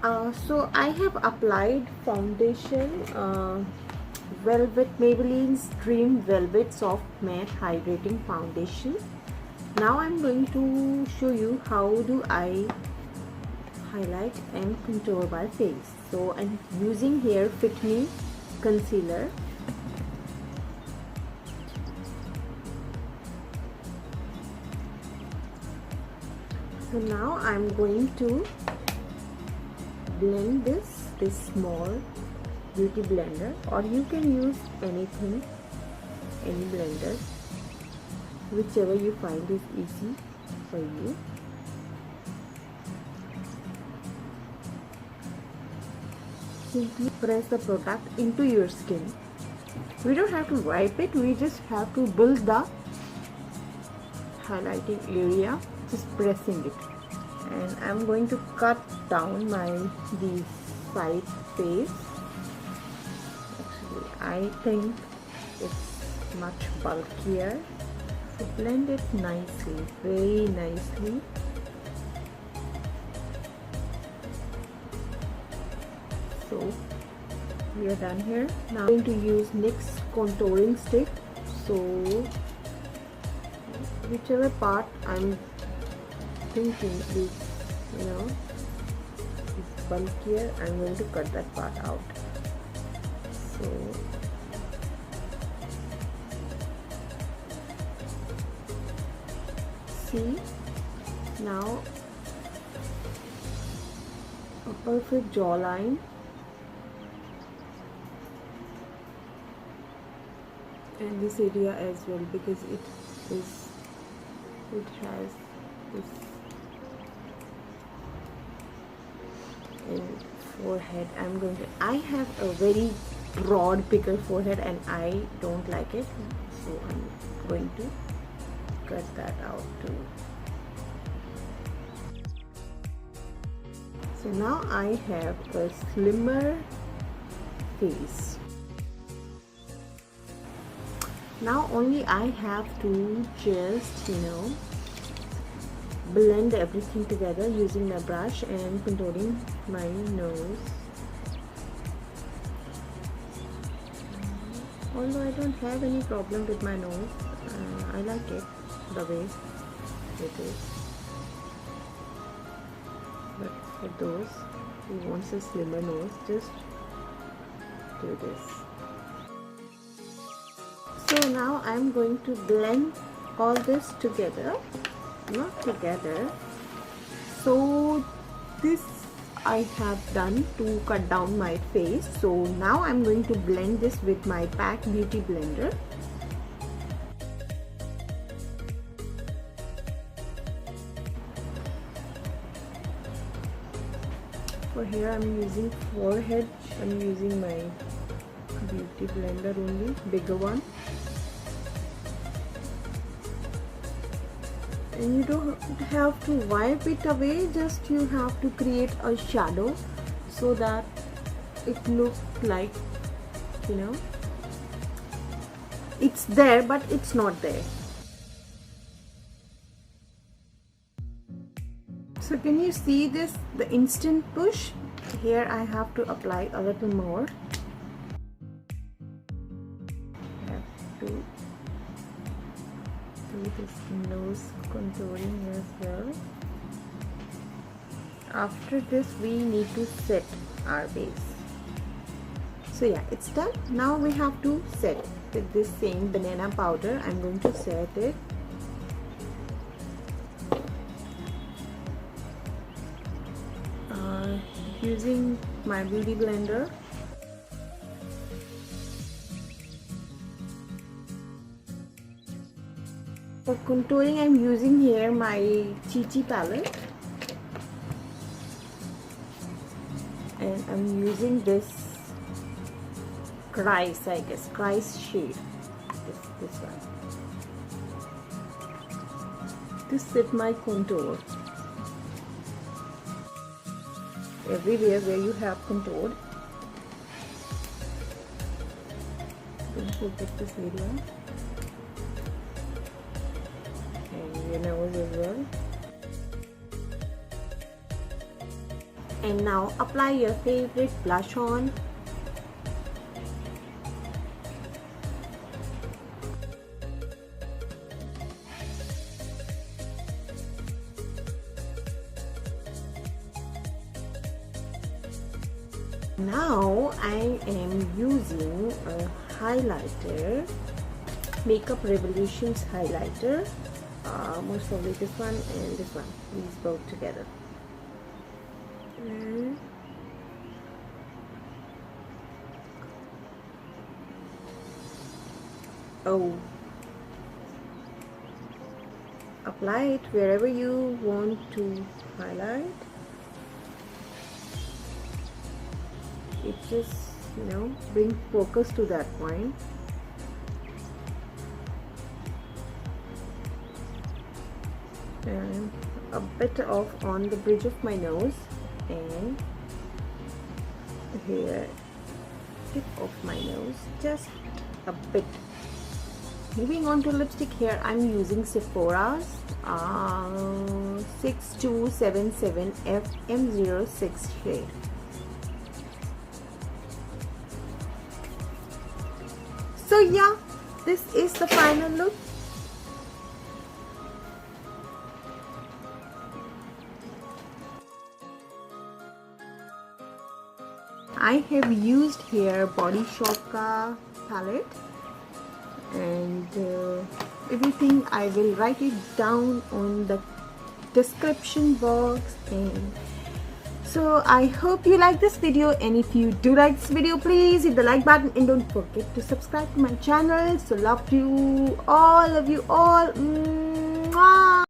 So I have applied foundation Velvet Maybelline's Dream Velvet Soft Matte Hydrating Foundation. Now I'm going to show you how do I highlight and contour my face. So I'm using here Fit Me concealer. So now I'm going to blend this small beauty blender, or you can use anything, any blender, whichever you find is easy for you. Simply press the product into your skin. We don't have to wipe it, we just have to build the highlighting area, just pressing it. And I'm going to cut down these side face. Actually, I think it's much bulkier. So blend it nicely, very nicely. So we are done here. Now I'm going to use NYX contouring stick. So whichever part I'm thinking is, is bulkier, I'm going to cut that part out. So see, now a perfect jawline. And this area as well, because it has this forehead. I have a very broad pickle forehead and I don't like it, so I'm going to cut that out too. So now I have a slimmer face. Now only I have to just blend everything together using my brush and contouring my nose. Although I don't have any problem with my nose, I like it the way it is. But for those who wants a slimmer nose, just do this. So now I'm going to blend all this together. Not together. So this I have done to cut down my face. So now I'm going to blend this with my PAC Beauty blender. For here I'm using forehead. I'm using my beauty blender only, bigger one. And you don't have to wipe it away, just you have to create a shadow so that it looks like, it's there but it's not there. So can you see this, the instant push? Here I have to apply a little more. I have to do this nose contouring as well. After this we need to set our base. So yeah, it's done. Now we have to set it with this same banana powder. I'm going to set it. Using my beauty blender. For contouring I'm using here my Chi palette, and I'm using this Christ shade, this one, to set my contour. Everywhere where you have contoured, don't forget this area, and your nose as well. And now apply your favorite blush on. Now I am using a highlighter, Makeup Revolution's highlighter, most probably this one and this one, these both together. Apply it wherever you want to highlight. It just, bring focus to that point. And a bit off on the bridge of my nose and here, tip of my nose, just a bit. Moving on to lipstick, here I'm using Sephora's 6277 FM06 shade. So yeah, this is the final look. I have used here Body Shop ka palette, and everything I will write it down on the description box. And so I hope you like this video, and if you do like this video, please hit the like button and don't forget to subscribe to my channel. So love you all. Mwah.